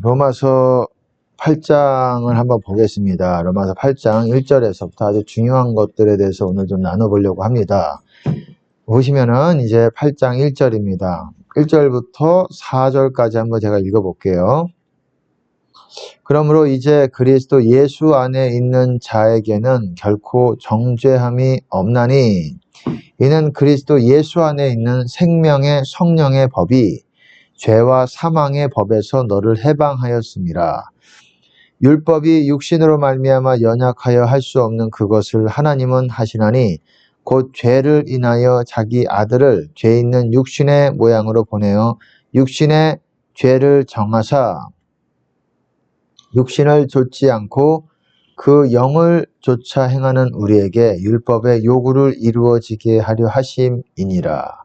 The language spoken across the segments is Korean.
로마서 8장을 한번 보겠습니다. 로마서 8장 1절에서부터 아주 중요한 것들에 대해서 오늘 좀 나눠보려고 합니다. 보시면은 이제 8장 1절입니다. 1절부터 4절까지 한번 제가 읽어볼게요. 그러므로 이제 그리스도 예수 안에 있는 자에게는 결코 정죄함이 없나니 이는 그리스도 예수 안에 있는 생명의 성령의 법이 죄와 사망의 법에서 너를 해방하였음이라. 율법이 육신으로 말미암아 연약하여 할 수 없는 그것을 하나님은 하시나니 곧 죄를 인하여 자기 아들을 죄 있는 육신의 모양으로 보내어 육신의 죄를 정하사 육신을 좇지 않고 그 영을 쫓아 행하는 우리에게 율법의 요구를 이루어지게 하려 하심이니라.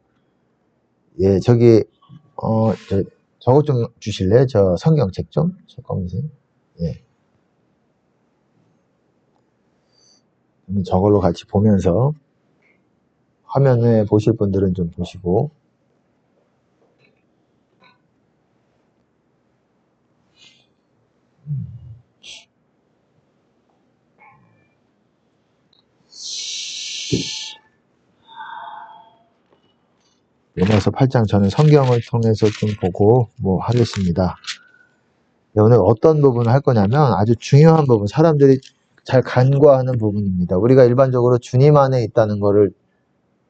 저거 좀 주실래요? 저 성경책 좀? 잠깐만요. 저걸로 같이 보면서 화면에 보실 분들은 좀 보시고. 로마서 8장 저는 성경을 통해서 좀 보고 하겠습니다. 오늘 어떤 부분을 할 거냐면 아주 중요한 부분, 사람들이 잘 간과하는 부분입니다. 우리가 일반적으로 주님 안에 있다는 거를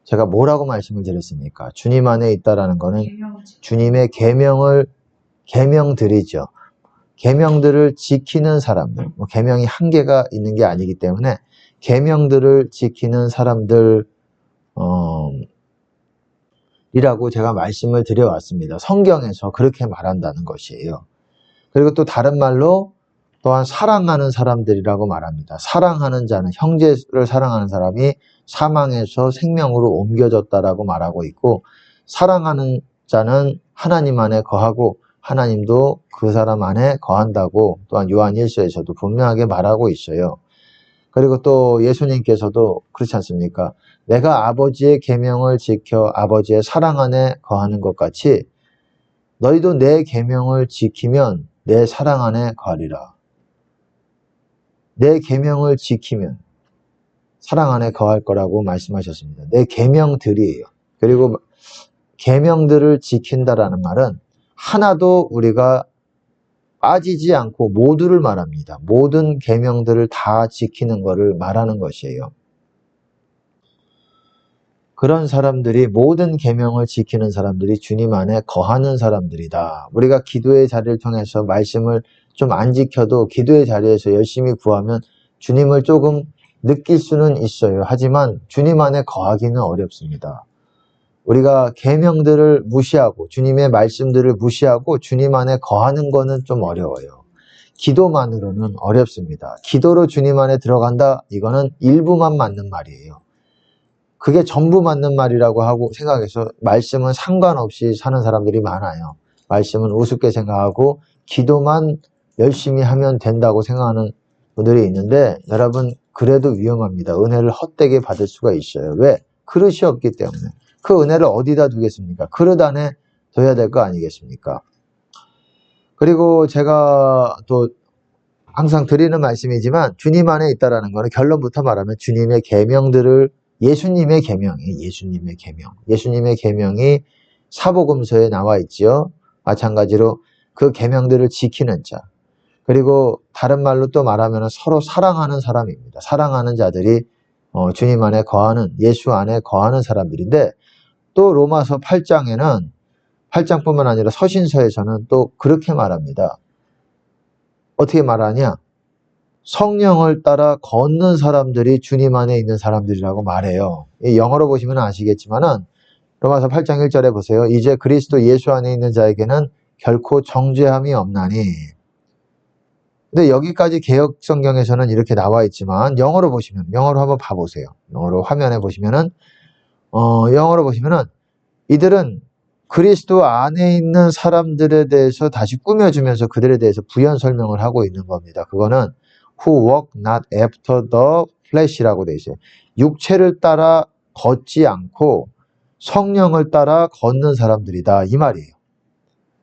제가 뭐라고 말씀을 드렸습니까? 주님 안에 있다라는 거는 주님의 계명들이죠. 계명들을 지키는 사람들, 계명이 한계가 있는 게 아니기 때문에 계명들을 지키는 사람들 이라고 제가 말씀을 드려왔습니다. 성경에서 그렇게 말한다는 것이에요. 그리고 또 다른 말로 또한 사랑하는 사람들이라고 말합니다. 사랑하는 자는, 형제를 사랑하는 사람이 사망에서 생명으로 옮겨졌다라고 말하고 있고, 사랑하는 자는 하나님 안에 거하고 하나님도 그 사람 안에 거한다고 또한 요한 1서에서도 분명하게 말하고 있어요. 그리고 또 예수님께서도 그렇지 않습니까? 내가 아버지의 계명을 지켜 아버지의 사랑 안에 거하는 것 같이 너희도 내 계명을 지키면 내 사랑 안에 거하리라. 내 계명을 지키면 사랑 안에 거할 거라고 말씀하셨습니다. 내 계명들이에요. 그리고 계명들을 지킨다라는 말은 하나도 우리가 빠지지 않고 모두를 말합니다. 모든 계명들을 다 지키는 것을 말하는 것이에요. 그런 사람들이, 모든 계명을 지키는 사람들이 주님 안에 거하는 사람들이다. 우리가 기도의 자리를 통해서 말씀을 좀 안 지켜도 기도의 자리에서 열심히 구하면 주님을 조금 느낄 수는 있어요. 하지만 주님 안에 거하기는 어렵습니다. 우리가 계명들을 무시하고 주님의 말씀들을 무시하고 주님 안에 거하는 거는 좀 어려워요. 기도만으로는 어렵습니다. 기도로 주님 안에 들어간다? 이거는 일부만 맞는 말이에요. 그게 전부 맞는 말이라고 하고 생각해서 말씀은 상관없이 사는 사람들이 많아요. 말씀은 우습게 생각하고 기도만 열심히 하면 된다고 생각하는 분들이 있는데, 여러분 그래도 위험합니다. 은혜를 헛되게 받을 수가 있어요. 왜? 그릇이 없기 때문에. 그 은혜를 어디다 두겠습니까? 그릇 안에 둬야 될 거 아니겠습니까? 그리고 제가 또 항상 드리는 말씀이지만 주님 안에 있다라는 거는 결론부터 말하면 주님의 계명들을, 예수님의 계명이 사복음서에 나와 있지요. 마찬가지로 그 계명들을 지키는 자, 그리고 다른 말로 또 말하면 서로 사랑하는 사람입니다. 사랑하는 자들이 주님 안에 거하는, 예수 안에 거하는 사람들인데, 또 로마서 8장에는 8장뿐만 아니라 서신서에서는 또 그렇게 말합니다. 어떻게 말하냐? 성령을 따라 걷는 사람들이 주님 안에 있는 사람들이라고 말해요. 영어로 보시면 아시겠지만은 로마서 8장 1절에 보세요. 이제 그리스도 예수 안에 있는 자에게는 결코 정죄함이 없나니. 근데 여기까지 개역 성경에서는 이렇게 나와 있지만 영어로 보시면, 영어로 한번 봐보세요. 영어로 화면에 보시면은 영어로 보시면은 이들은 그리스도 안에 있는 사람들에 대해서 다시 꾸며주면서 그들에 대해서 부연 설명을 하고 있는 겁니다. 그거는 who walk not after the flesh라고 되어 있어요. 육체를 따라 걷지 않고 성령을 따라 걷는 사람들이다, 이 말이에요.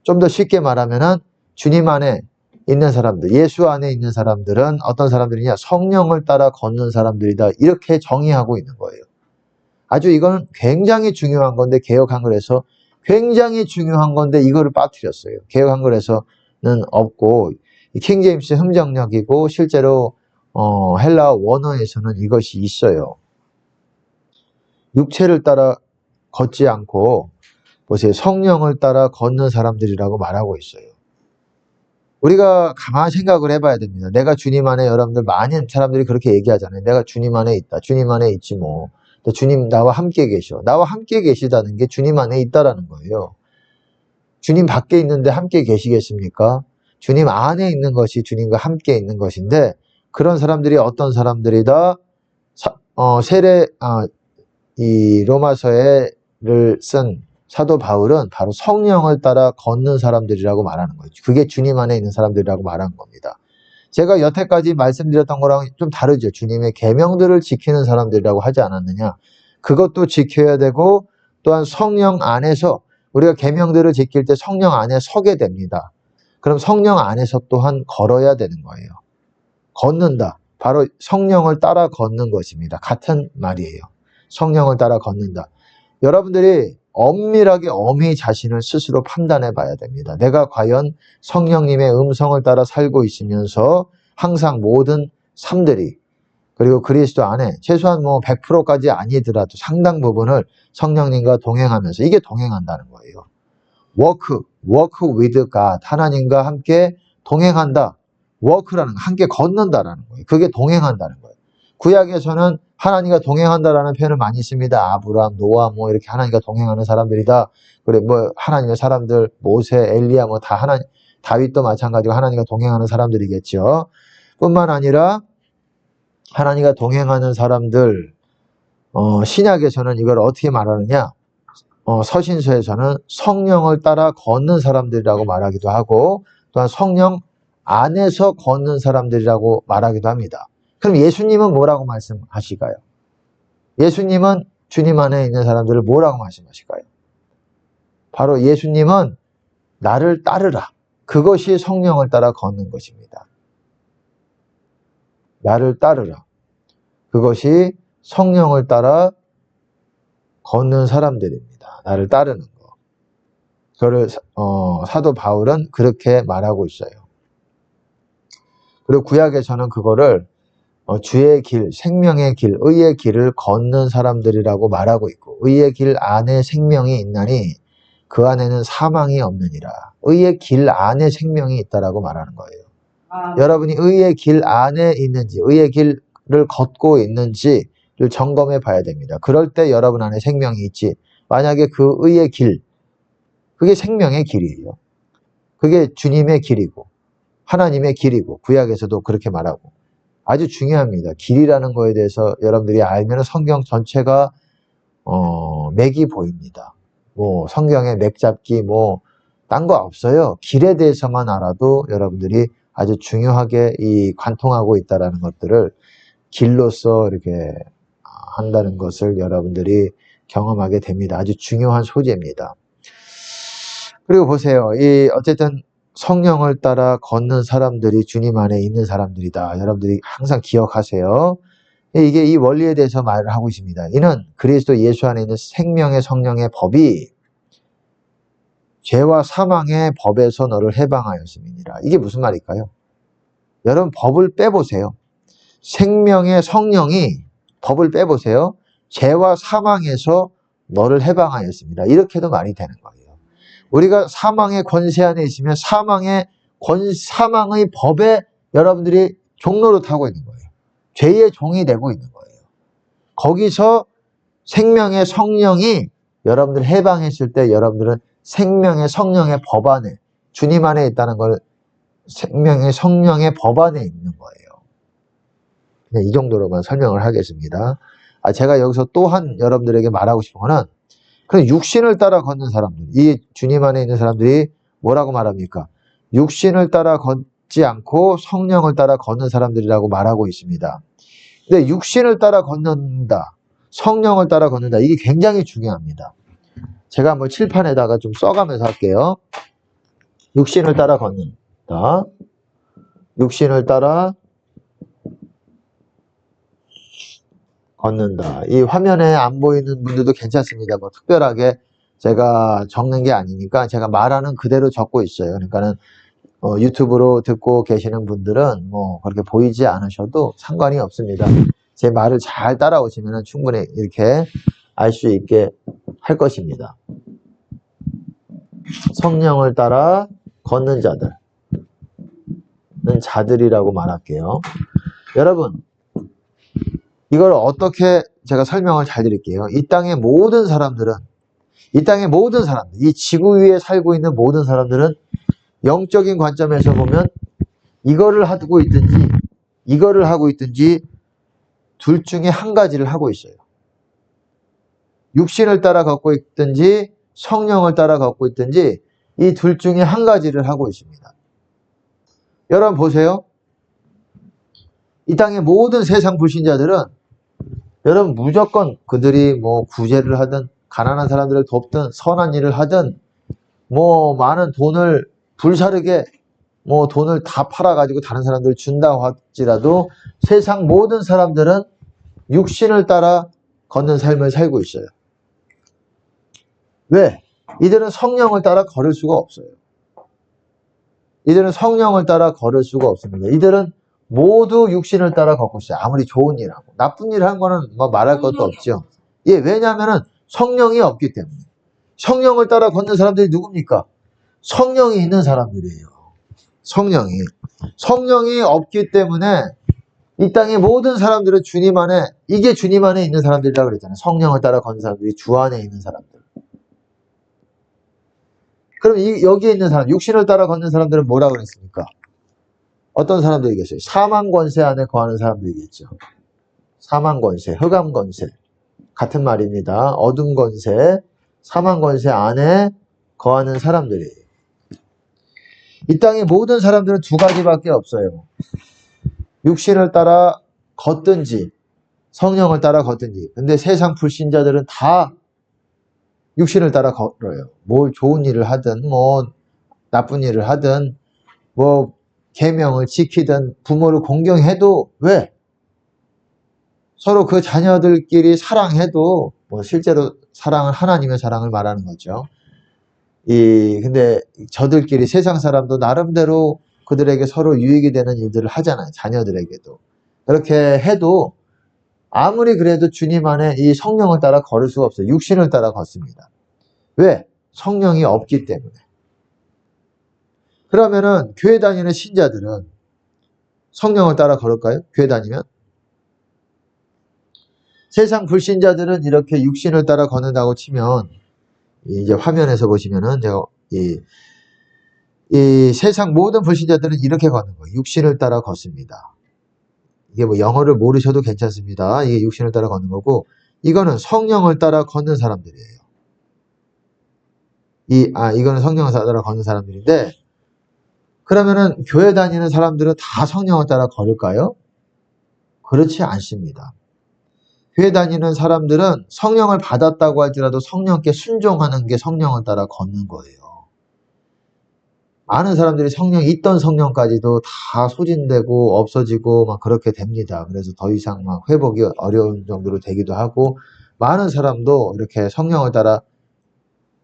좀 더 쉽게 말하면은 주님 안에 있는 사람들, 예수 안에 있는 사람들은 어떤 사람들이냐? 성령을 따라 걷는 사람들이다. 이렇게 정의하고 있는 거예요. 아주 이건 굉장히 중요한 건데 개역 한글에서 굉장히 중요한 건데 이거를 빠뜨렸어요. 개역 한글에서는 없고 킹제임스 흥정역이고 실제로 헬라 원어에서는 이것이 있어요. 육체를 따라 걷지 않고 보세요. 성령을 따라 걷는 사람들이라고 말하고 있어요. 우리가 가만히 생각을 해봐야 됩니다. 내가 주님 안에 여러분들 많은 사람들이 그렇게 얘기하잖아요. 내가 주님 안에 있다. 주님 안에 있지 뭐. 주님 나와 함께 계셔. 나와 함께 계시다는 게 주님 안에 있다라는 거예요. 주님 밖에 있는데 함께 계시겠습니까? 주님 안에 있는 것이 주님과 함께 있는 것인데 그런 사람들이 어떤 사람들이다? 이 로마서를 쓴 사도 바울은 바로 성령을 따라 걷는 사람들이라고 말하는 거죠. 그게 주님 안에 있는 사람들이라고 말하는 겁니다. 제가 여태까지 말씀드렸던 거랑 좀 다르죠. 주님의 계명들을 지키는 사람들이라고 하지 않았느냐. 그것도 지켜야 되고 또한 성령 안에서 우리가 계명들을 지킬 때 성령 안에 서게 됩니다. 그럼 성령 안에서 또한 걸어야 되는 거예요. 걷는다. 바로 성령을 따라 걷는 것입니다. 같은 말이에요. 성령을 따라 걷는다. 여러분들이 엄밀하게 엄히 자신을 스스로 판단해 봐야 됩니다. 내가 과연 성령님의 음성을 따라 살고 있으면서 항상 모든 삶들이 그리고 그리스도 안에 최소한 뭐 100%까지 아니더라도 상당 부분을 성령님과 동행하면서 이게 동행한다는 거예요. walk with God. 하나님과 함께 동행한다. walk라는 거, 함께 걷는다라는 거예요. 그게 동행한다는 거예요. 구약에서는 하나님과 동행한다라는 표현을 많이 씁니다. 아브람, 노아 뭐 이렇게 하나님과 동행하는 사람들이다. 그래 뭐 하나님의 사람들, 모세, 엘리야 뭐 다 하나님, 다윗도 마찬가지고 하나님과 동행하는 사람들이겠죠. 뿐만 아니라 하나님과 동행하는 사람들, 신약에서는 이걸 어떻게 말하느냐? 서신서에서는 성령을 따라 걷는 사람들이라고 말하기도 하고 또한 성령 안에서 걷는 사람들이라고 말하기도 합니다. 그럼 예수님은 뭐라고 말씀하실까요? 예수님은 주님 안에 있는 사람들을 뭐라고 말씀하실까요? 바로 예수님은 나를 따르라. 그것이 성령을 따라 걷는 것입니다. 나를 따르라. 그것이 성령을 따라 걷는 사람들입니다. 나를 따르는 거. 그거를 사도 바울은 그렇게 말하고 있어요. 그리고 구약에서는 그거를 주의 길, 생명의 길, 의의 길을 걷는 사람들이라고 말하고 있고 의의 길 안에 생명이 있나니 그 안에는 사망이 없느니라. 의의 길 안에 생명이 있다라고 말하는 거예요. 여러분이 의의 길 안에 있는지 의의 길을 걷고 있는지를 점검해 봐야 됩니다. 그럴 때 여러분 안에 생명이 있지. 만약에 그 의의 길, 그게 생명의 길이에요. 그게 주님의 길이고 하나님의 길이고 구약에서도 그렇게 말하고 아주 중요합니다. 길이라는 거에 대해서 여러분들이 알면 성경 전체가 맥이 보입니다. 뭐 성경의 맥 잡기 뭐 딴 거 없어요. 길에 대해서만 알아도 여러분들이 아주 중요하게 이 관통하고 있다라는 것들을 길로서 이렇게 한다는 것을 여러분들이 경험하게 됩니다. 아주 중요한 소재입니다. 그리고 보세요. 어쨌든 성령을 따라 걷는 사람들이 주님 안에 있는 사람들이다. 여러분들이 항상 기억하세요. 이게 이 원리에 대해서 말을 하고 있습니다. 이는 그리스도 예수 안에 있는 생명의 성령의 법이 죄와 사망의 법에서 너를 해방하였음이니라. 이게 무슨 말일까요? 여러분 법을 빼보세요. 생명의 성령이 법을 빼보세요. 죄와 사망에서 너를 해방하였습니다. 이렇게도 말이 되는 거예요. 우리가 사망의 권세 안에 있으면 사망의 법에 여러분들이 종로를 타고 있는 거예요. 죄의 종이 되고 있는 거예요. 거기서 생명의 성령이 여러분들 해방했을 때 여러분들은 생명의 성령의 법 안에 주님 안에 있다는 걸 생명의 성령의 법 안에 있는 거예요. 그냥 이 정도로만 설명을 하겠습니다. 제가 여기서 또한 여러분들에게 말하고 싶은 거는 그 육신을 따라 걷는 사람들, 이 주님 안에 있는 사람들이 뭐라고 말합니까? 육신을 따라 걷지 않고 성령을 따라 걷는 사람들이라고 말하고 있습니다. 근데 육신을 따라 걷는다, 성령을 따라 걷는다, 이게 굉장히 중요합니다. 제가 한번 칠판에다가 좀 써가면서 할게요. 육신을 따라 걷는. 걷다. 육신을 따라 걷는다. 이 화면에 안 보이는 분들도 괜찮습니다. 뭐 특별하게 제가 적는 게 아니니까 제가 말하는 그대로 적고 있어요. 그러니까는 유튜브로 듣고 계시는 분들은 뭐 그렇게 보이지 않으셔도 상관이 없습니다. 제 말을 잘 따라오시면 충분히 이렇게 알 수 있게 할 것입니다. 성령을 따라 걷는 자들은 자들이라고 말할게요. 여러분, 이걸 어떻게 제가 설명을 잘 드릴게요. 이 땅의 모든 사람들은, 이 지구 위에 살고 있는 모든 사람들은 영적인 관점에서 보면 이거를 하고 있든지 둘 중에 한 가지를 하고 있어요. 육신을 따라 걷고 있든지 성령을 따라 걷고 있든지 이 둘 중에 한 가지를 하고 있습니다. 여러분 보세요. 이 땅의 모든 세상 불신자들은 여러분 무조건 그들이 뭐 구제를 하든 가난한 사람들을 돕든 선한 일을 하든 뭐 많은 돈을 불사르게 뭐 돈을 다 팔아가지고 다른 사람들 준다고 할지라도 세상 모든 사람들은 육신을 따라 걷는 삶을 살고 있어요. 왜? 이들은 성령을 따라 걸을 수가 없어요. 이들은 성령을 따라 걸을 수가 없습니다. 이들은 모두 육신을 따라 걷고 있어요. 아무리 좋은 일하고. 나쁜 일 한 거는 뭐 말할 것도 없죠. 예, 왜냐하면 성령이 없기 때문에. 성령을 따라 걷는 사람들이 누굽니까? 성령이 있는 사람들이에요. 성령이 없기 때문에 이 땅의 모든 사람들은 이게 주님 안에 있는 사람들이라고 그랬잖아요. 성령을 따라 걷는 사람들이 주 안에 있는 사람들. 그럼 여기에 있는 사람, 육신을 따라 걷는 사람들은 뭐라고 그랬습니까? 어떤 사람들이겠어요? 사망 권세 안에 거하는 사람들이겠죠. 사망 권세, 흑암 권세. 같은 말입니다. 어둠 권세, 사망 권세 안에 거하는 사람들이에요. 이 땅의 모든 사람들은 두 가지밖에 없어요. 육신을 따라 걷든지 성령을 따라 걷든지. 근데 세상 불신자들은 다 육신을 따라 걸어요. 뭘 좋은 일을 하든 뭐 나쁜 일을 하든 뭐 계명을 지키든 부모를 공경해도 왜? 서로 그 자녀들끼리 사랑해도 뭐 실제로 사랑은 하나님의 사랑을 말하는 거죠. 근데 저들끼리 세상 사람도 나름대로 그들에게 서로 유익이 되는 일들을 하잖아요. 자녀들에게도. 그렇게 해도 아무리 그래도 주님 안에 이 성령을 따라 걸을 수가 없어요. 육신을 따라 걷습니다. 왜? 성령이 없기 때문에. 그러면은 교회 다니는 신자들은 성령을 따라 걸을까요? 교회 다니면? 세상 불신자들은 이렇게 육신을 따라 걷는다고 치면 이제 화면에서 보시면은 제가 이 세상 모든 불신자들은 이렇게 걷는 거예요. 육신을 따라 걷습니다. 이게 뭐 영어를 모르셔도 괜찮습니다. 이게 육신을 따라 걷는 거고 이거는 성령을 따라 걷는 사람들이에요. 이거는 성령을 따라 걷는 사람들인데 그러면은 교회 다니는 사람들은 다 성령을 따라 걸을까요? 그렇지 않습니다. 교회 다니는 사람들은 성령을 받았다고 할지라도 성령께 순종하는 게 성령을 따라 걷는 거예요. 많은 사람들이 있던 성령까지도 다 소진되고 없어지고 막 그렇게 됩니다. 그래서 더 이상 막 회복이 어려운 정도로 되기도 하고 많은 사람도 이렇게 성령을 따라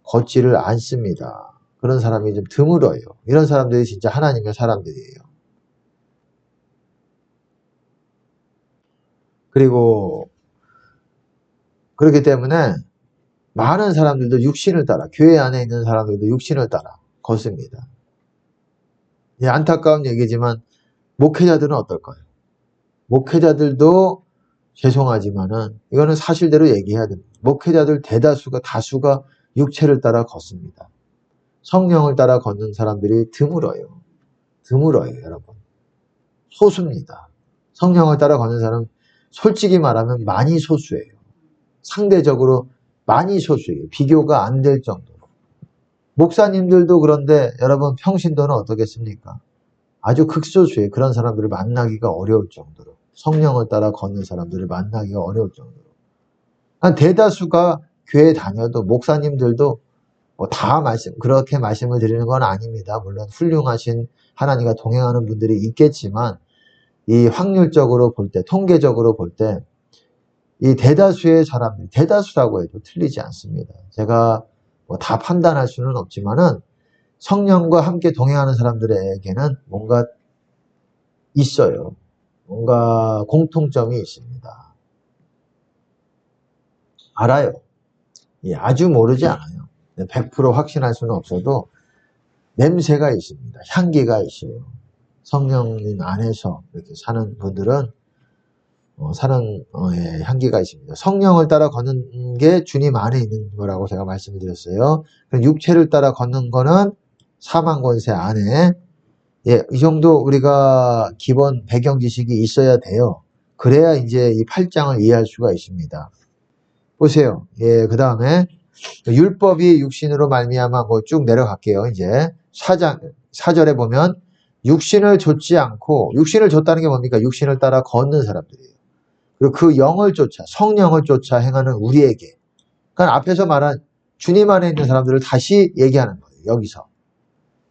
걷지를 않습니다. 그런 사람이 좀 드물어요. 이런 사람들이 진짜 하나님의 사람들이에요. 그리고 그렇기 때문에 많은 사람들도 육신을 따라 교회 안에 있는 사람들도 육신을 따라 걷습니다. 예, 안타까운 얘기지만 목회자들은 어떨까요? 목회자들도 죄송하지만은 이거는 사실대로 얘기해야 됩니다. 목회자들 다수가 육체를 따라 걷습니다. 성령을 따라 걷는 사람들이 드물어요. 여러분. 소수입니다. 성령을 따라 걷는 사람은 솔직히 말하면 많이 소수예요. 상대적으로 많이 소수예요. 비교가 안 될 정도로. 목사님들도 그런데 여러분 평신도는 어떻겠습니까? 아주 극소수예요. 그런 사람들을 만나기가 어려울 정도로. 성령을 따라 걷는 사람들을 만나기가 어려울 정도로. 한 대다수가 교회 다녀도 목사님들도 뭐 다 그렇게 말씀을 드리는 건 아닙니다. 물론 훌륭하신 하나님과 동행하는 분들이 있겠지만, 이 확률적으로 볼 때, 통계적으로 볼 때, 이 대다수의 사람들, 대다수라고 해도 틀리지 않습니다. 제가 뭐 다 판단할 수는 없지만은, 성령과 함께 동행하는 사람들에게는 뭔가 있어요. 뭔가 공통점이 있습니다. 알아요. 예, 아주 모르지 않아요. 100% 확신할 수는 없어도 냄새가 있습니다. 향기가 있어요. 성령님 안에서 이렇게 사는 분들은 예, 향기가 있습니다. 성령을 따라 걷는 게 주님 안에 있는 거라고 제가 말씀을 드렸어요. 육체를 따라 걷는 거는 사망 권세 안에, 예, 이 정도 우리가 기본 배경 지식이 있어야 돼요. 그래야 이제 이 8장을 이해할 수가 있습니다. 보세요. 예, 그 다음에 율법이 육신으로 말미암아 뭐 쭉 내려갈게요. 이제 4절에 보면 육신을 좇지 않고, 육신을 좇다는 게 뭡니까? 육신을 따라 걷는 사람들이에요. 그리고 그 영을 쫓아, 성령을 쫓아 행하는 우리에게. 그러니까 앞에서 말한 주님 안에 있는 사람들을 다시 얘기하는 거예요. 여기서.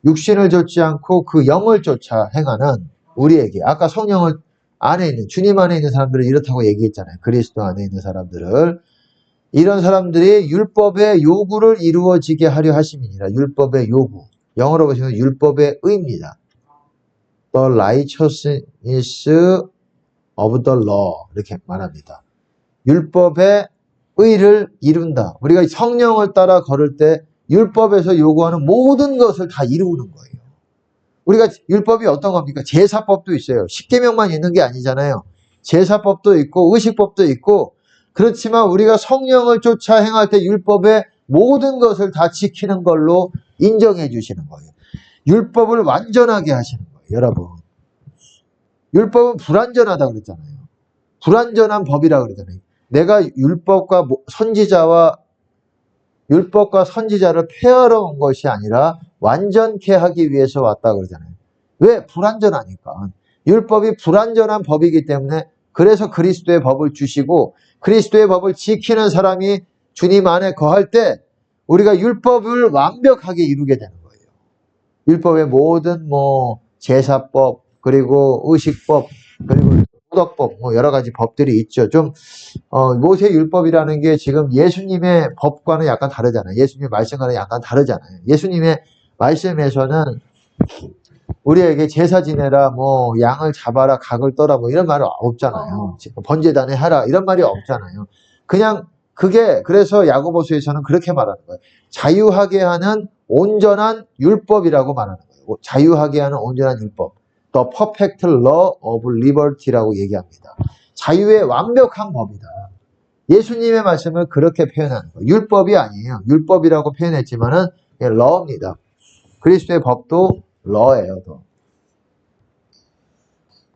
육신을 좇지 않고 그 영을 쫓아 행하는 우리에게. 아까 성령을 안에 있는, 주님 안에 있는 사람들을 이렇다고 얘기했잖아요. 그리스도 안에 있는 사람들을. 이런 사람들이 율법의 요구를 이루어지게 하려 하심이니라. 율법의 요구. 영어로 보시면 율법의 의입니다. The righteousness of the law. 이렇게 말합니다. 율법의 의를 이룬다. 우리가 성령을 따라 걸을 때 율법에서 요구하는 모든 것을 다 이루는 거예요. 우리가 율법이 어떤 겁니까? 제사법도 있어요. 십계명만 있는 게 아니잖아요. 제사법도 있고 의식법도 있고, 그렇지만 우리가 성령을 쫓아 행할 때 율법의 모든 것을 다 지키는 걸로 인정해 주시는 거예요. 율법을 완전하게 하시는 거예요. 여러분, 율법은 불완전하다고 그랬잖아요. 불완전한 법이라고 그러잖아요. 내가 율법과 선지자를 폐하러 온 것이 아니라 완전케 하기 위해서 왔다고 그러잖아요. 왜? 불완전하니까. 율법이 불완전한 법이기 때문에, 그래서 그리스도의 법을 주시고, 그리스도의 법을 지키는 사람이 주님 안에 거할 때 우리가 율법을 완벽하게 이루게 되는 거예요. 율법의 모든 제사법, 그리고 의식법, 그리고 도덕법, 여러 가지 법들이 있죠. 모세 율법이라는 게 지금 예수님의 법과는 약간 다르잖아요. 예수님의 말씀과는 약간 다르잖아요. 예수님의 말씀에서는 우리에게 제사 지내라, 양을 잡아라, 각을 떠라, 이런 말은 없잖아요. 번제단에 하라, 이런 말이 없잖아요. 그냥 그래서 야고보서에서는 그렇게 말하는 거예요. 자유하게 하는 온전한 율법이라고 말하는 거예요. 자유하게 하는 온전한 율법. The perfect law of liberty라고 얘기합니다. 자유의 완벽한 법이다. 예수님의 말씀을 그렇게 표현하는 거예요. 율법이 아니에요. 율법이라고 표현했지만은 law입니다. 그리스도의 법도 law예요.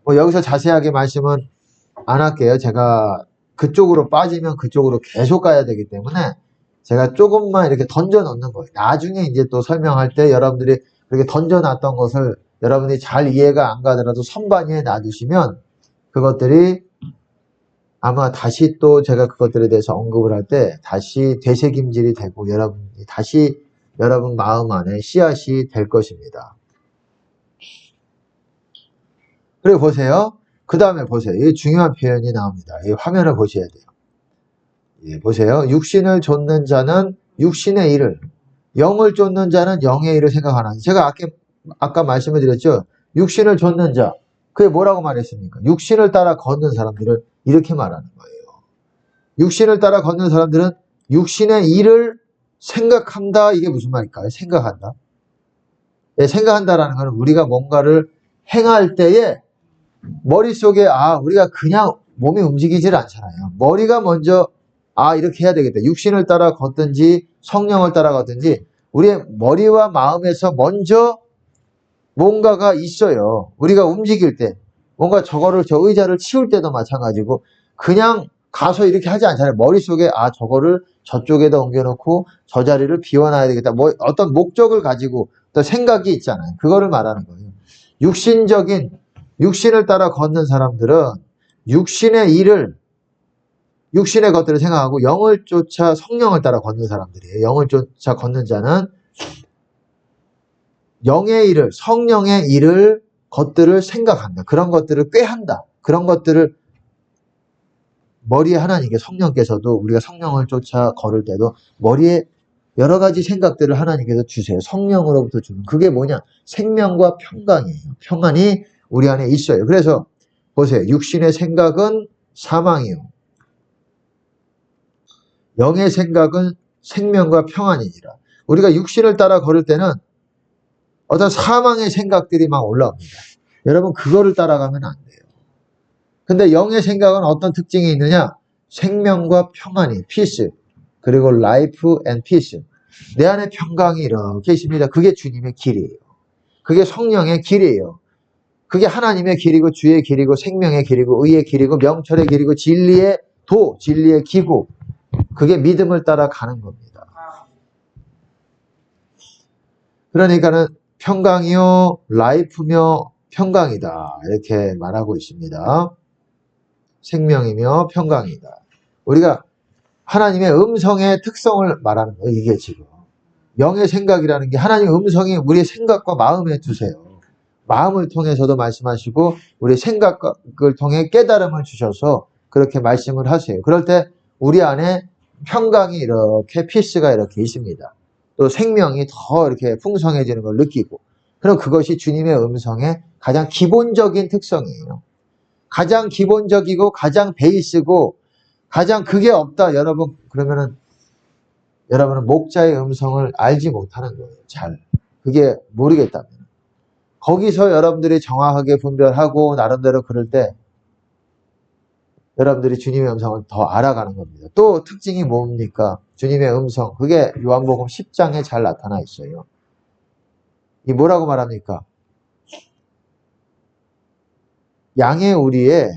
여기서 자세하게 말씀은 안 할게요. 제가 그쪽으로 빠지면 그쪽으로 계속 가야 되기 때문에 제가 조금만 이렇게 던져 놓는 거예요. 나중에 이제 또 설명할 때 여러분들이 그렇게 던져 놨던 것을 여러분들이 잘 이해가 안 가더라도 선반위에 놔두시면 그것들이 아마 다시 또 제가 그것들에 대해서 언급을 할 때 다시 되새김질이 되고 여러분 마음 안에 씨앗이 될 것입니다. 그리고 보세요. 그 다음에 보세요. 이 중요한 표현이 나옵니다. 이 화면을 보셔야 돼요. 예, 보세요. 육신을 좇는 자는 육신의 일을, 영을 쫓는 자는 영의 일을 생각하나. 제가 아까 말씀을 드렸죠. 육신을 좇는 자. 그게 뭐라고 말했습니까? 육신을 따라 걷는 사람들은 이렇게 말하는 거예요. 육신을 따라 걷는 사람들은 육신의 일을 생각한다. 이게 무슨 말일까요? 생각한다. 예, 생각한다라는 것은 우리가 뭔가를 행할 때에 머릿속에 우리가 그냥 몸이 움직이질 않잖아요. 머리가 먼저 이렇게 해야 되겠다. 육신을 따라 걷든지 성령을 따라 걷든지 우리의 머리와 마음에서 먼저 뭔가가 있어요. 우리가 움직일 때 뭔가 저 의자를 치울 때도 마찬가지고 그냥 가서 이렇게 하지 않잖아요. 머릿속에 저거를 저쪽에다 옮겨놓고 저 자리를 비워놔야 되겠다. 어떤 목적을 가지고 또 생각이 있잖아요. 그거를 말하는 거예요. 육신을 따라 걷는 사람들은 육신의 육신의 것들을 생각하고 영을 쫓아 성령을 따라 걷는 사람들이에요. 영을 쫓아 걷는 자는 영의 일을, 성령의 일을, 것들을 생각한다. 그런 것들을 꾀한다. 그런 것들을 머리에 하나님께, 성령께서도 우리가 성령을 쫓아 걸을 때도 머리에 여러 가지 생각들을 하나님께서 주세요. 성령으로부터 주는. 그게 뭐냐? 생명과 평강이에요. 평안이 우리 안에 있어요. 그래서 보세요. 육신의 생각은 사망이요. 영의 생각은 생명과 평안이니라. 우리가 육신을 따라 걸을 때는 어떤 사망의 생각들이 막 올라옵니다. 여러분 그거를 따라가면 안 돼요. 근데 영의 생각은 어떤 특징이 있느냐? 생명과 평안이, peace, 그리고 life and peace. 내 안에 평강이 이렇게 있습니다. 그게 주님의 길이에요. 그게 성령의 길이에요. 그게 하나님의 길이고 주의 길이고 생명의 길이고 의의 길이고 명철의 길이고 진리의 도, 진리의 기구. 그게 믿음을 따라가는 겁니다. 그러니까는 평강이요, 라이프며 평강이다. 이렇게 말하고 있습니다. 생명이며 평강이다. 우리가 하나님의 음성의 특성을 말하는 거예요. 이게 지금. 영의 생각이라는 게 하나님의 음성이 우리의 생각과 마음에 두세요. 마음을 통해서도 말씀하시고 우리의 생각을 통해 깨달음을 주셔서 그렇게 말씀을 하세요. 그럴 때 우리 안에 평강이 이렇게 피스가 이렇게 있습니다. 또 생명이 더 이렇게 풍성해지는 걸 느끼고 그럼 그것이 주님의 음성의 가장 기본적인 특성이에요. 가장 기본적이고 가장 베이스고 가장 그게 없다. 여러분 그러면은 여러분은 목자의 음성을 알지 못하는 거예요. 잘. 그게 모르겠다면. 거기서 여러분들이 정확하게 분별하고 나름대로 그럴 때 여러분들이 주님의 음성을 더 알아가는 겁니다. 또 특징이 뭡니까? 주님의 음성. 그게 요한복음 10장에 잘 나타나 있어요. 이 뭐라고 말합니까? 양의 우리에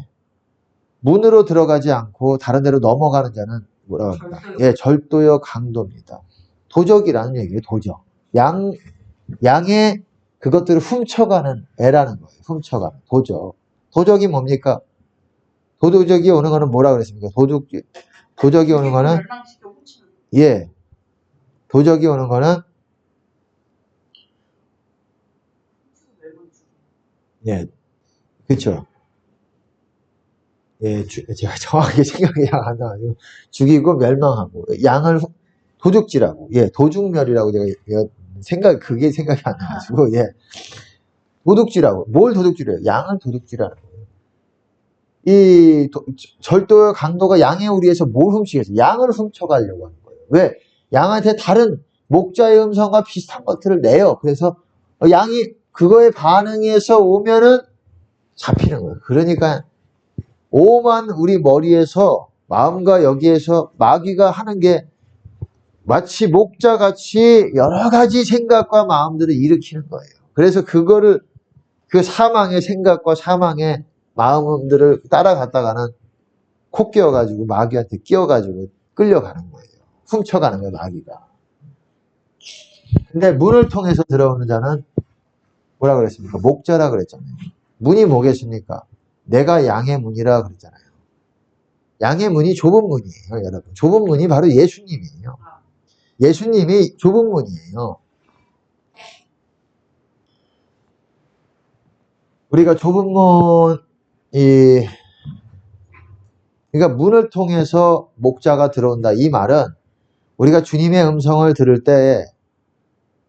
문으로 들어가지 않고 다른 데로 넘어가는 자는 뭐라고 합니까? 예, 절도요 강도입니다. 도적이라는 얘기예요. 도적. 양의 그것들을 훔쳐가는 애라는 거예요. 훔쳐가는 도적. 도적이 뭡니까? 도적이 오는 거는 뭐라 그랬습니까? 도적이 오는 거는 예. 도적이 오는 거는 예. 그렇죠. 예, 제가 정확하게 생각이 안 나가지고 죽이고 멸망하고 양을 도둑질하고 예, 도둑멸이라고 제가 그게 생각이 안 나가지고 예, 도둑질하고 뭘 도둑질해요? 양을 도둑질하는 거예요. 이 절도 강도가 양의 우리에서 뭘 훔치겠어요? 양을 훔쳐가려고 하는 거예요. 왜? 양한테 다른 목자의 음성과 비슷한 것들을 내요. 그래서 양이 그거에 반응해서 오면은 잡히는 거예요. 그러니까 오만 우리 머리에서 마음과 여기에서 마귀가 하는 게 마치 목자같이 여러 가지 생각과 마음들을 일으키는 거예요. 그래서 그거를 그 사망의 생각과 사망의 마음들을 따라갔다가는 코 끼어가지고 마귀한테 끼어가지고 끌려가는 거예요. 훔쳐가는 거예요, 마귀가. 근데 문을 통해서 들어오는 자는 뭐라 그랬습니까? 목자라 그랬잖아요. 문이 뭐겠습니까? 내가 양의 문이라 그랬잖아요. 양의 문이 좁은 문이에요, 여러분. 좁은 문이 바로 예수님이에요. 예수님이 좁은 문이에요. 우리가 좁은 문이 그러니까 문을 통해서 목자가 들어온다. 이 말은 우리가 주님의 음성을 들을 때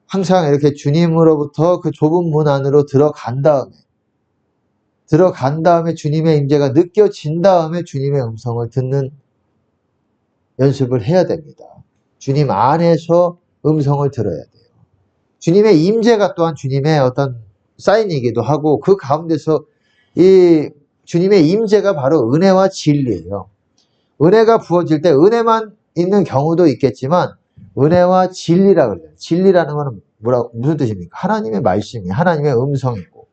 항상 이렇게 주님으로부터 그 좁은 문 안으로 들어간 다음에 주님의 임재가 느껴진 다음에 주님의 음성을 듣는 연습을 해야 됩니다. 주님 안에서 음성을 들어야 돼요. 주님의 임재가 또한 주님의 어떤 사인이기도 하고 그 가운데서 이 주님의 임재가 바로 은혜와 진리예요. 은혜가 부어질 때 은혜만 있는 경우도 있겠지만 은혜와 진리라 그래요. 진리라는 거는 무슨 뜻입니까? 하나님의 말씀이 하나님의 음성이고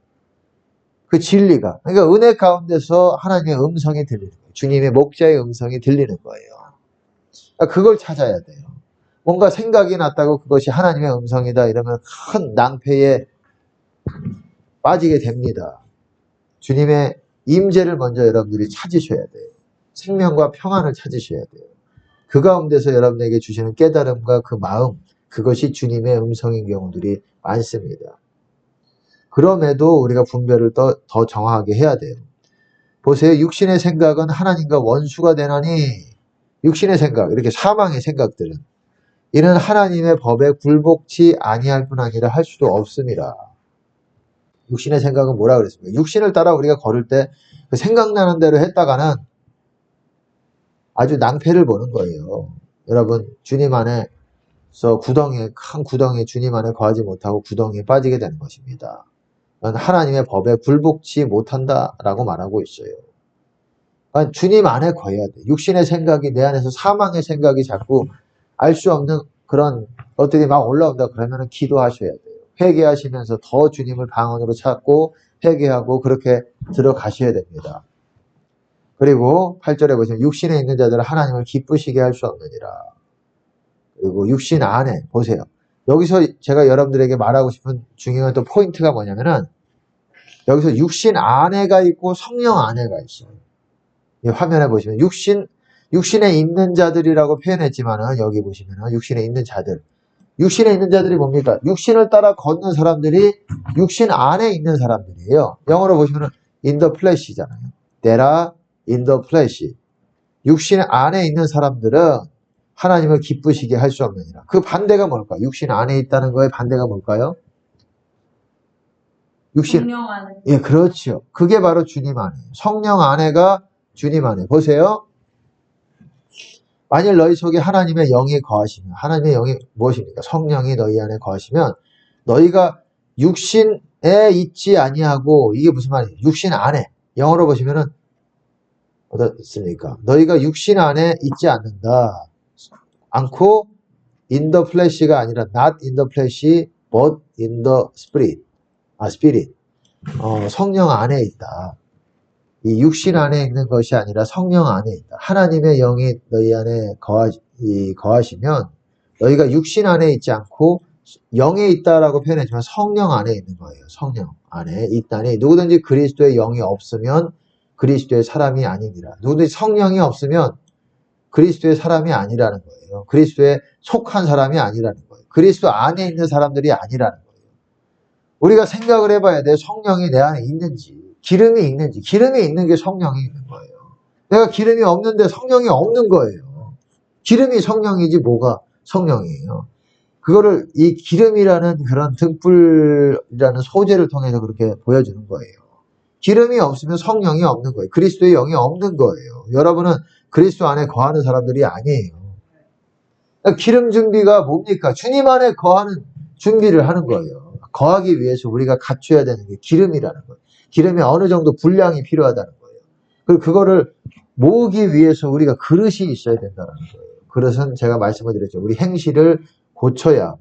그 진리가 그러니까 은혜 가운데서 하나님의 음성이 들리는 거예요. 주님의 목자의 음성이 들리는 거예요. 그러니까 그걸 찾아야 돼요. 뭔가 생각이 났다고 그것이 하나님의 음성이다 이러면 큰 낭패에 빠지게 됩니다. 주님의 임재를 먼저 여러분들이 찾으셔야 돼요. 생명과 평안을 찾으셔야 돼요. 그 가운데서 여러분에게 주시는 깨달음과 그 마음, 그것이 주님의 음성인 경우들이 많습니다. 그럼에도 우리가 분별을 더 정확하게 해야 돼요. 보세요. 육신의 생각은 하나님과 원수가 되나니, 육신의 생각, 이렇게 사망의 생각들은 이는 하나님의 법에 굴복치 아니할 뿐 아니라 할 수도 없습니다. 육신의 생각은 뭐라 그랬습니까? 육신을 따라 우리가 걸을 때 그 생각나는 대로 했다가는 아주 낭패를 보는 거예요. 여러분, 주님 안에서 큰 구덩이에 주님 안에 거하지 못하고 구덩이에 빠지게 되는 것입니다. 하나님의 법에 굴복치 못한다라고 말하고 있어요. 그러니까 주님 안에 거해야 돼. 육신의 생각이 내 안에서 사망의 생각이 자꾸 알 수 없는 그런 것들이 막 올라온다 그러면 기도하셔야 돼요. 회개하시면서 더 주님을 방언으로 찾고 회개하고 그렇게 들어가셔야 됩니다. 그리고 8절에 보시면 육신에 있는 자들은 하나님을 기쁘시게 할 수 없느니라. 그리고 육신 안에 보세요. 여기서 제가 여러분들에게 말하고 싶은 중요한 또 포인트가 뭐냐면은 여기서 육신 안에가 있고 성령 안에가 있어요. 이 화면에 보시면 육신에 있는 자들이라고 표현했지만은 여기 보시면은 육신에 있는 자들. 육신에 있는 자들이 뭡니까? 육신을 따라 걷는 사람들이 육신 안에 있는 사람들이에요. 영어로 보시면은 in the flesh잖아요. That are in the flesh. 육신 안에 있는 사람들은 하나님을 기쁘시게 할 수 없느니라. 그 반대가 뭘까요? 육신 안에 있다는 거의 반대가 뭘까요? 성령 안에. 예, 그렇죠. 그게 바로 주님 안에. 성령 안에가 주님 안에. 보세요. 만일 너희 속에 하나님의 영이 거하시면, 하나님의 영이 무엇입니까? 성령이 너희 안에 거하시면 너희가 육신에 있지 아니하고, 이게 무슨 말이에요? 육신 안에. 영어로 보시면은 어떻습니까? 너희가 육신 안에 있지 않고 in the flesh가 아니라 not in the flesh but in the spirit. spirit. 성령 안에 있다. 이 육신 안에 있는 것이 아니라 성령 안에 있다. 하나님의 영이 너희 안에 거하시면 너희가 육신 안에 있지 않고 영에 있다라고 표현했지만 성령 안에 있는 거예요. 성령 안에 있다니 누구든지 그리스도의 영이 없으면 그리스도의 사람이 아니니라. 누구든지 성령이 없으면 그리스도의 사람이 아니라는 거예요. 그리스도에 속한 사람이 아니라는 거예요. 그리스도 안에 있는 사람들이 아니라는 거예요. 우리가 생각을 해봐야 돼. 성령이 내 안에 있는지. 기름이 있는지. 기름이 있는 게 성령이 있는 거예요. 내가 기름이 없는데 성령이 없는 거예요. 기름이 성령이지 뭐가 성령이에요. 그거를 이 기름이라는 그런 등불이라는 소재를 통해서 그렇게 보여주는 거예요. 기름이 없으면 성령이 없는 거예요. 그리스도의 영이 없는 거예요. 여러분은 그리스도 안에 거하는 사람들이 아니에요. 그러니까 기름 준비가 뭡니까? 주님 안에 거하는 준비를 하는 거예요. 거하기 위해서 우리가 갖춰야 되는 게 기름이라는 거예요. 기름이 어느 정도 분량이 필요하다는 거예요. 그리고 그거를 모으기 위해서 우리가 그릇이 있어야 된다는 거예요. 그릇은 제가 말씀을 드렸죠. 우리 행실을 고쳐야,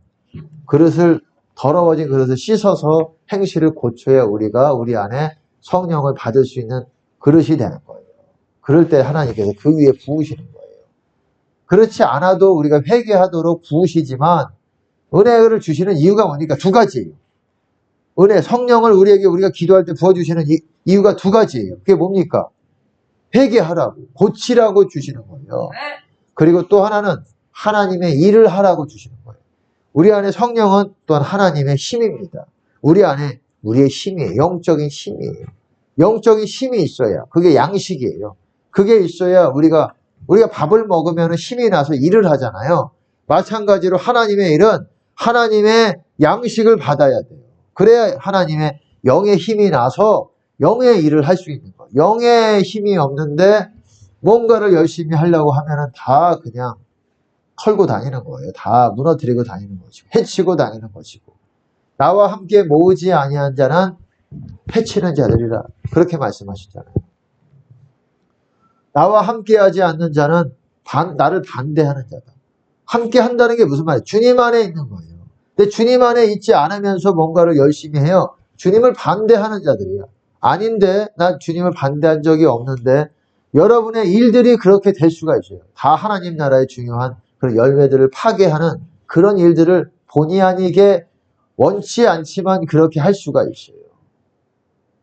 더러워진 그릇을 씻어서 행실을 고쳐야 우리가 우리 안에 성령을 받을 수 있는 그릇이 되는 거예요. 그럴 때 하나님께서 그 위에 부으시는 거예요. 그렇지 않아도 우리가 회개하도록 부으시지만 은혜를 주시는 이유가 뭡니까? 두 가지예요. 은혜, 성령을 우리가 기도할 때 부어주시는 이유가 두 가지예요. 그게 뭡니까? 회개하라고, 고치라고 주시는 거예요. 그리고 또 하나는 하나님의 일을 하라고 주시는 거예요. 우리 안에 성령은 또한 하나님의 힘입니다. 우리 안에 우리의 힘이에요. 영적인 힘이에요. 영적인 힘이 있어야, 그게 양식이에요. 그게 있어야 우리가 밥을 먹으면 힘이 나서 일을 하잖아요. 마찬가지로 하나님의 일은 하나님의 양식을 받아야 돼요. 그래야 하나님의 영의 힘이 나서 영의 일을 할 수 있는 거예요. 영의 힘이 없는데 뭔가를 열심히 하려고 하면은 다 그냥 털고 다니는 거예요. 다 무너뜨리고 다니는 것이고, 해치고 다니는 것이고. 나와 함께 모으지 아니한 자는 해치는 자들이라. 그렇게 말씀하셨잖아요. 나와 함께하지 않는 자는 나를 반대하는 자다. 함께 한다는 게 무슨 말이에요? 주님 안에 있는 거예요. 근데 주님 안에 있지 않으면서 뭔가를 열심히 해요. 주님을 반대하는 자들이야. 아닌데, 난 주님을 반대한 적이 없는데, 여러분의 일들이 그렇게 될 수가 있어요. 다 하나님 나라의 중요한 그런 열매들을 파괴하는 그런 일들을 본의 아니게 원치 않지만 그렇게 할 수가 있어요.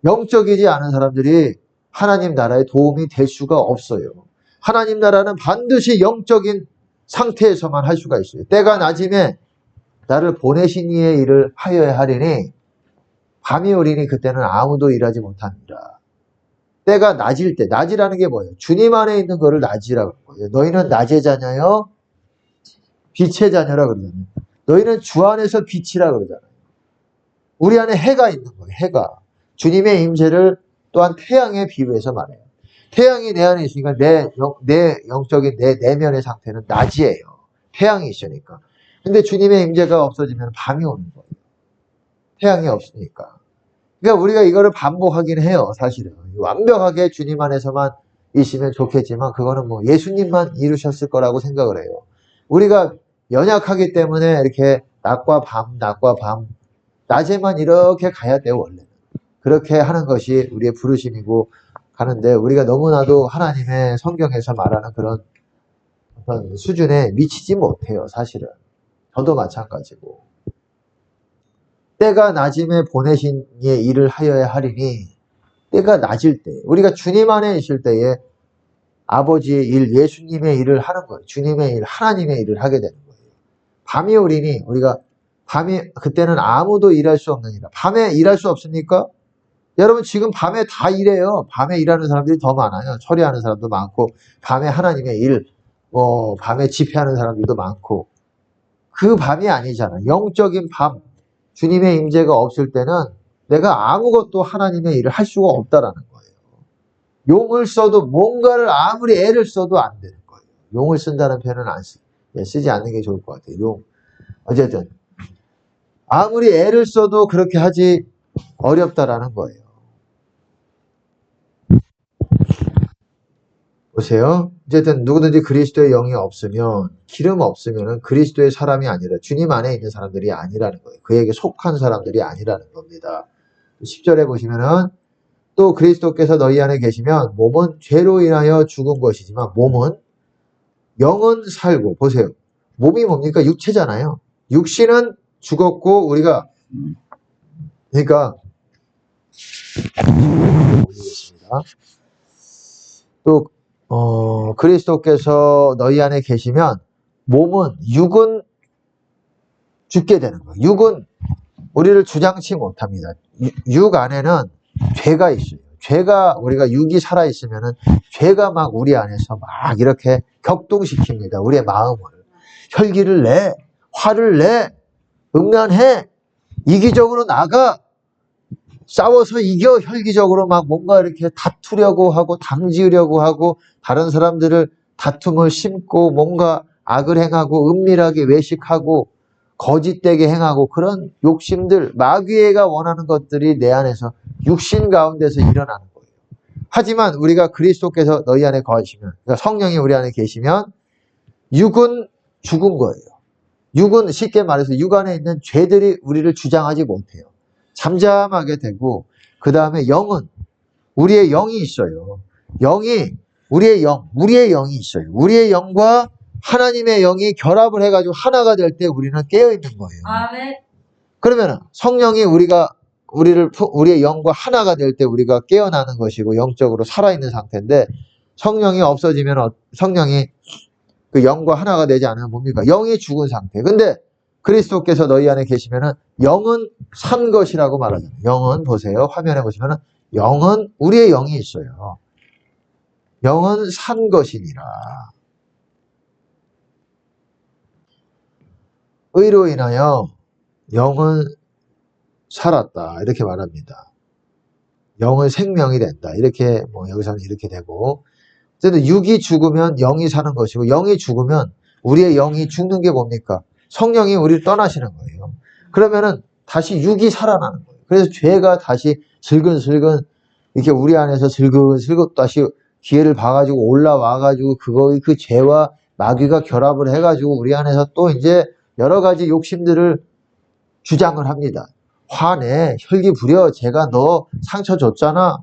영적이지 않은 사람들이 하나님 나라에 도움이 될 수가 없어요. 하나님 나라는 반드시 영적인 상태에서만 할 수가 있어요. 때가 낮음에 나를 보내신 이의 일을 하여야 하리니 밤이 오리니 그때는 아무도 일하지 못합니다. 때가 낮일 때, 낮이라는 게 뭐예요? 주님 안에 있는 거를 낮이라고 하는 거예요. 너희는 낮의 자녀요, 빛의 자녀라 그러잖아요. 너희는 주 안에서 빛이라 그러잖아요. 우리 안에 해가 있는 거예요. 해가. 주님의 임재를 또한 태양에 비유해서 말해요. 태양이 내 안에 있으니까 내 영적인 내 내면의 상태는 낮이에요. 태양이 있으니까. 근데 주님의 임재가 없어지면 밤이 오는 거예요. 태양이 없으니까. 그러니까 우리가 이거를 반복하긴 해요. 사실은. 완벽하게 주님 안에서만 있으면 좋겠지만 그거는 뭐 예수님만 이루셨을 거라고 생각을 해요. 우리가 연약하기 때문에 이렇게 낮과 밤, 낮에만 이렇게 가야 돼요, 원래는. 그렇게 하는 것이 우리의 부르심이고 가는데 우리가 너무나도 하나님의 성경에서 말하는 그런 어떤 수준에 미치지 못해요, 사실은. 저도 마찬가지고. 때가 낮음에 보내신 이의 일을 하여야 하리니 때가 낮을 때, 우리가 주님 안에 있을 때에 아버지의 일, 예수님의 일을 하는 거예요. 주님의 일, 하나님의 일을 하게 되는 거예요. 밤이 오리니 우리가 밤이 그때는 아무도 일할 수 없느니라. 밤에 일할 수 없습니까? 여러분 지금 밤에 다 일해요. 밤에 일하는 사람들이 더 많아요. 처리하는 사람도 많고 밤에 하나님의 일, 밤에 집회하는 사람들도 많고 그 밤이 아니잖아. 영적인 밤, 주님의 임재가 없을 때는 내가 아무것도 하나님의 일을 할 수가 없다라는 거예요. 용을 써도 뭔가를 아무리 애를 써도 안 되는 거예요. 용을 쓴다는 표현은 쓰지 않는 게 좋을 것 같아요. 용. 어쨌든 아무리 애를 써도 그렇게 하지 어렵다라는 거예요. 보세요. 어쨌든 누구든지 그리스도의 영이 없으면, 기름 없으면 그리스도의 사람이 아니라 주님 안에 있는 사람들이 아니라는 거예요. 그에게 속한 사람들이 아니라는 겁니다. 10절에 보시면은 또 그리스도께서 너희 안에 계시면 몸은 죄로 인하여 죽은 것이지만 몸은 영은 살고. 보세요. 몸이 뭡니까? 육체잖아요. 육신은 죽었고 우리가 그러니까 올리겠습니다. 또 그리스도께서 너희 안에 계시면 몸은 육은 죽게 되는 거예요. 육은 우리를 주장치 못합니다. 육 안에는 죄가 있어요. 죄가 우리가 육이 살아 있으면은 죄가 막 우리 안에서 막 이렇게 격동시킵니다. 우리의 마음을. 혈기를 내, 화를 내, 음란해, 이기적으로 나가, 싸워서 이겨. 혈기적으로 막 뭔가 이렇게 다투려고 하고 담지으려고 하고 다른 사람들을 다툼을 심고 뭔가 악을 행하고 은밀하게 외식하고 거짓되게 행하고 그런 욕심들, 마귀가 원하는 것들이 내 안에서 육신 가운데서 일어나는 거예요. 하지만 우리가 그리스도께서 너희 안에 거하시면, 그러니까 성령이 우리 안에 계시면 육은 죽은 거예요. 육은 쉽게 말해서 육 안에 있는 죄들이 우리를 주장하지 못해요. 잠잠하게 되고, 그 다음에 영은, 우리의 영이 있어요. 우리의 영이 있어요. 우리의 영과 하나님의 영이 결합을 해가지고 하나가 될 때 우리는 깨어있는 거예요. 아멘. 그러면 성령이 우리의 영과 하나가 될 때 우리가 깨어나는 것이고 영적으로 살아있는 상태인데, 성령이 없어지면 성령이 그 영과 하나가 되지 않으면 뭡니까? 영이 죽은 상태. 근데 그리스도께서 너희 안에 계시면은 영은 산 것이라고 말하잖아요. 영은 보세요. 화면에 보시면은 영은 우리의 영이 있어요. 영은 산 것이니라. 의로 인하여 영은 살았다. 이렇게 말합니다. 영은 생명이 된다. 이렇게 여기서는 이렇게 되고, 어쨌든 육이 죽으면 영이 사는 것이고 영이 죽으면 우리의 영이 죽는 게 뭡니까? 성령이 우리를 떠나시는 거예요. 그러면은 다시 육이 살아나는 거예요. 그래서 죄가 다시 슬근슬근 이렇게 우리 안에서 슬근슬근 다시 기회를 봐가지고 올라와가지고 그 죄와 마귀가 결합을 해가지고 우리 안에서 또 이제 여러 가지 욕심들을 주장을 합니다. 화내, 혈기 부려, 제가 너 상처 줬잖아.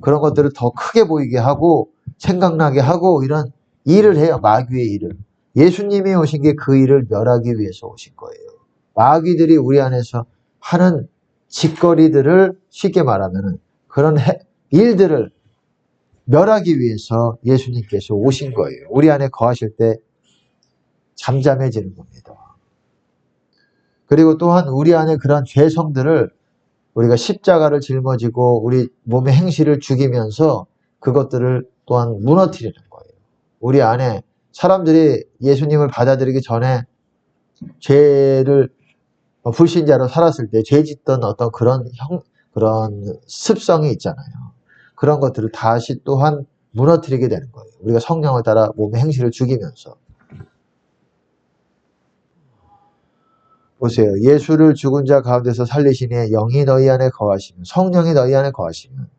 그런 것들을 더 크게 보이게 하고 생각나게 하고 이런 일을 해요. 마귀의 일을. 예수님이 오신 게 그 일을 멸하기 위해서 오신 거예요. 마귀들이 우리 안에서 하는 짓거리들을 쉽게 말하면은 그런 일들을 멸하기 위해서 예수님께서 오신 거예요. 우리 안에 거하실 때 잠잠해지는 겁니다. 그리고 또한 우리 안에 그런 죄성들을 우리가 십자가를 짊어지고 우리 몸의 행실을 죽이면서 그것들을 또한 무너뜨리는 거예요. 우리 안에 사람들이 예수님을 받아들이기 전에 죄를 불신자로 살았을 때 죄 짓던 어떤 그런 습성이 있잖아요. 그런 것들을 다시 또한 무너뜨리게 되는 거예요. 우리가 성령을 따라 몸의 행실을 죽이면서. 보세요. 예수를 죽은 자 가운데서 살리시니 영이 너희 안에 거하시면, 성령이 너희 안에 거하시면,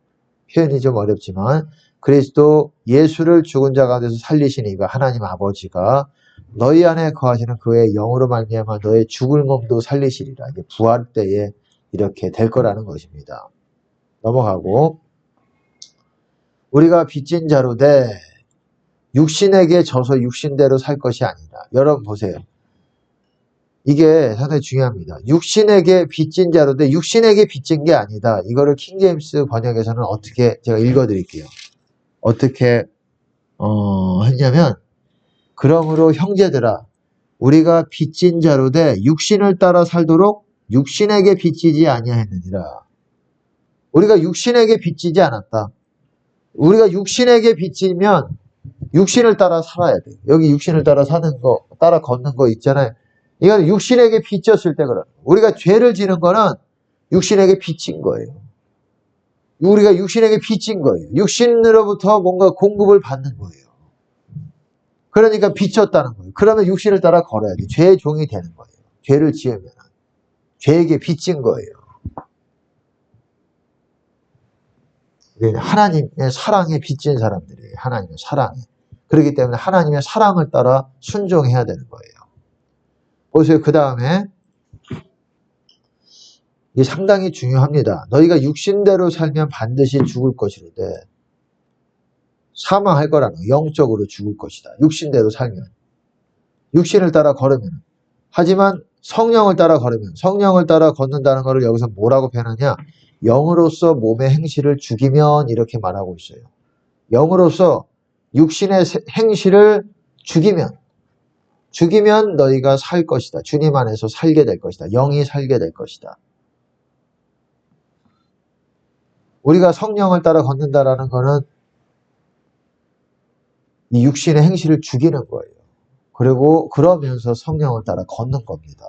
표현이 좀 어렵지만 그리스도 예수를 죽은 자 가운데서 살리시니가 하나님 아버지가 너희 안에 거하시는 그의 영으로 말미암아 너의 죽을 몸도 살리시리라. 이게 부활 때에 이렇게 될 거라는 것입니다. 넘어가고, 우리가 빚진 자로 돼 육신에게 져서 육신대로 살 것이 아니라. 여러분 보세요. 이게 상당히 중요합니다. 육신에게 빚진 자로 돼 육신에게 빚진 게 아니다. 이거를 킹제임스 번역에서는 어떻게 제가 읽어드릴게요. 어떻게 했냐면, 그러므로 형제들아 우리가 빚진 자로 돼 육신을 따라 살도록 육신에게 빚지지 아니하였느니라. 우리가 육신에게 빚지지 않았다. 우리가 육신에게 빚지면 육신을 따라 살아야 돼. 여기 육신을 따라 사는 거, 따라 걷는 거 있잖아요. 이건 육신에게 빚졌을 때 그런. 우리가 죄를 지는 거는 육신에게 빚진 거예요. 우리가 육신에게 빚진 거예요. 육신으로부터 뭔가 공급을 받는 거예요. 그러니까 빚졌다는 거예요. 그러면 육신을 따라 걸어야 돼. 죄의 종이 되는 거예요. 죄를 지으면 죄에게 빚진 거예요. 하나님의 사랑에 빚진 사람들이에요. 하나님의 사랑에. 그렇기 때문에 하나님의 사랑을 따라 순종해야 되는 거예요. 보세요. 그 다음에 이게 상당히 중요합니다. 너희가 육신대로 살면 반드시 죽을 것이로되 사망할 거라는 거. 영적으로 죽을 것이다. 육신대로 살면. 육신을 따라 걸으면. 하지만 성령을 따라 걸으면. 성령을 따라 걷는다는 것을 여기서 뭐라고 표현하냐. 영으로서 몸의 행실을 죽이면 이렇게 말하고 있어요. 영으로서 육신의 행실을 죽이면 너희가 살 것이다. 주님 안에서 살게 될 것이다. 영이 살게 될 것이다. 우리가 성령을 따라 걷는다라는 것은 이 육신의 행실을 죽이는 거예요. 그리고 그러면서 성령을 따라 걷는 겁니다.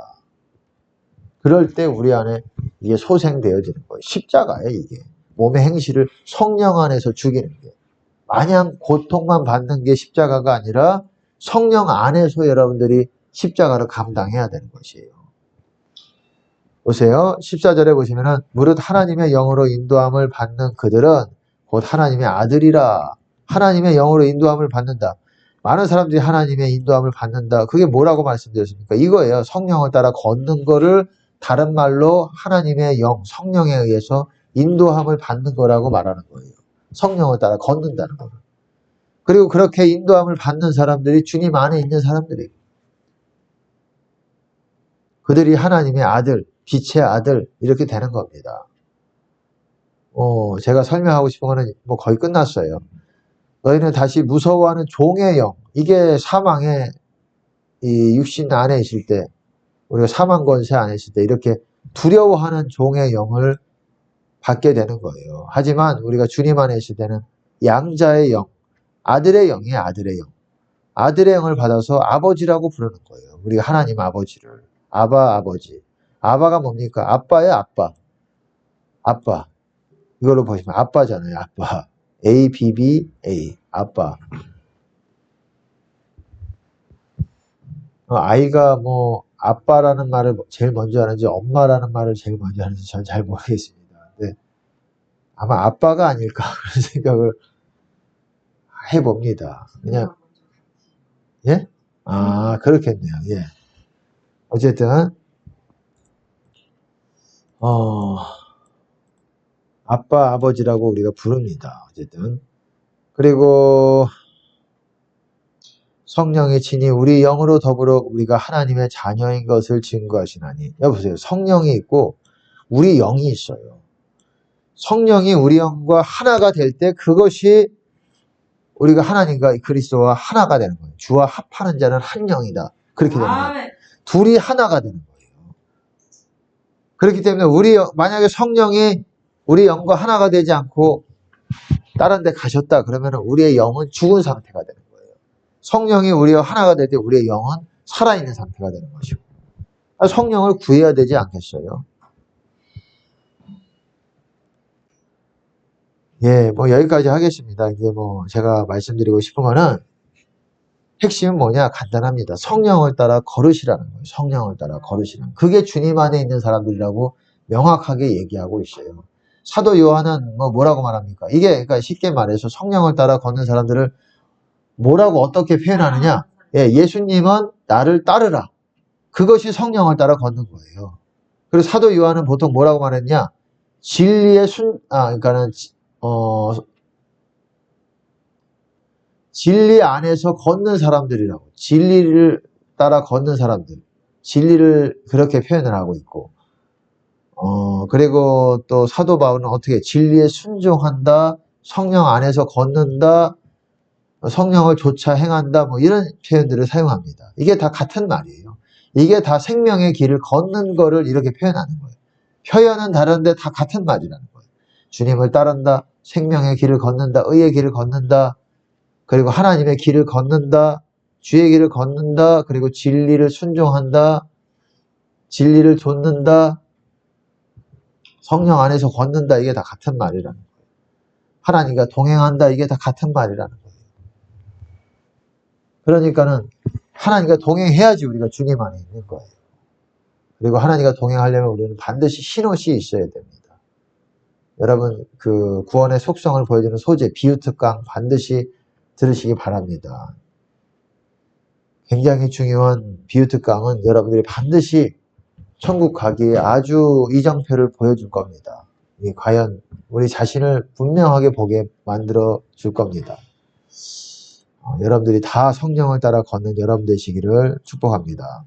그럴 때 우리 안에 이게 소생되어지는 거예요. 십자가예요, 이게. 몸의 행실을 성령 안에서 죽이는 게. 마냥 고통만 받는 게 십자가가 아니라 성령 안에서 여러분들이 십자가를 감당해야 되는 것이에요. 보세요. 14절에 보시면은 무릇 하나님의 영으로 인도함을 받는 그들은 곧 하나님의 아들이라. 하나님의 영으로 인도함을 받는다. 많은 사람들이 하나님의 인도함을 받는다. 그게 뭐라고 말씀드렸습니까? 이거예요. 성령을 따라 걷는 거를 다른 말로 하나님의 영, 성령에 의해서 인도함을 받는 거라고 말하는 거예요. 성령을 따라 걷는다는 거예요. 그리고 그렇게 인도함을 받는 사람들이 주님 안에 있는 사람들이에요. 그들이 하나님의 아들, 빛의 아들 이렇게 되는 겁니다. 제가 설명하고 싶은 거는 뭐 거의 끝났어요. 너희는 다시 무서워하는 종의 영, 이게 사망의 이 육신 안에 있을 때, 우리가 사망 권세 안에 있을 때 이렇게 두려워하는 종의 영을 받게 되는 거예요. 하지만 우리가 주님 안에 있을 때는 양자의 영, 아들의 영이에요. 아들의 영. 아들의 영을 받아서 아버지라고 부르는 거예요. 우리가 하나님 아버지를. 아바, 아버지. 아바가 뭡니까? 아빠예요, 아빠. 아빠. 이걸로 보시면 아빠잖아요, 아빠. A, B, B, A. 아빠. 아이가 뭐 아빠라는 말을 제일 먼저 하는지 엄마라는 말을 제일 먼저 하는지 전 잘 모르겠습니다. 근데 아마 아빠가 아닐까 그런 생각을 해봅니다. 그냥 예? 아 그렇겠네요. 예. 어쨌든 아빠 아버지라고 우리가 부릅니다. 어쨌든 그리고 성령의 친히 우리 영으로 더불어 우리가 하나님의 자녀인 것을 증거하시나니. 여보세요. 성령이 있고 우리 영이 있어요. 성령이 우리 영과 하나가 될 때 그것이 우리가 하나님과 그리스도와 하나가 되는 거예요. 주와 합하는 자는 한 영이다. 그렇게 되는 거예요. 둘이 하나가 되는 거예요. 그렇기 때문에 만약에 성령이 우리 영과 하나가 되지 않고 다른 데 가셨다 그러면 우리의 영은 죽은 상태가 되는 거예요. 성령이 우리와 하나가 될 때 우리의 영은 살아있는 상태가 되는 것이고, 성령을 구해야 되지 않겠어요? 예, 뭐 여기까지 하겠습니다. 이제 뭐 제가 말씀드리고 싶은 거는 핵심은 뭐냐? 간단합니다. 성령을 따라 걸으시라는 거예요. 성령을 따라 걸으시라는. 그게 주님 안에 있는 사람들이라고 명확하게 얘기하고 있어요. 사도 요한은 뭐라고 말합니까? 이게 그러니까 쉽게 말해서 성령을 따라 걷는 사람들을 뭐라고 어떻게 표현하느냐? 예, 예수님은 나를 따르라. 그것이 성령을 따라 걷는 거예요. 그리고 사도 요한은 보통 뭐라고 말했냐? 진리의 그러니까는 진리 안에서 걷는 사람들이라고. 진리를 따라 걷는 사람들. 진리를 그렇게 표현을 하고 있고. 그리고 또 사도 바울은 어떻게 진리에 순종한다, 성령 안에서 걷는다, 성령을 좇아 행한다, 뭐 이런 표현들을 사용합니다. 이게 다 같은 말이에요. 이게 다 생명의 길을 걷는 거를 이렇게 표현하는 거예요. 표현은 다른데 다 같은 말이라는 거예요. 주님을 따른다, 생명의 길을 걷는다, 의의 길을 걷는다, 그리고 하나님의 길을 걷는다, 주의 길을 걷는다, 그리고 진리를 순종한다, 진리를 좇는다, 성령 안에서 걷는다, 이게 다 같은 말이라는 거예요. 하나님과 동행한다, 이게 다 같은 말이라는 거예요. 그러니까는 하나님과 동행해야지 우리가 주님 안에 있는 거예요. 그리고 하나님과 동행하려면 우리는 반드시 흰옷이 있어야 됩니다. 여러분 그 구원의 속성을 보여주는 소재 비유특강 반드시 들으시기 바랍니다. 굉장히 중요한 비유특강은 여러분들이 반드시 천국 가기에 아주 이정표를 보여줄 겁니다. 이게 과연 우리 자신을 분명하게 보게 만들어 줄 겁니다. 여러분들이 다 성령을 따라 걷는 여러분 되시기를 축복합니다.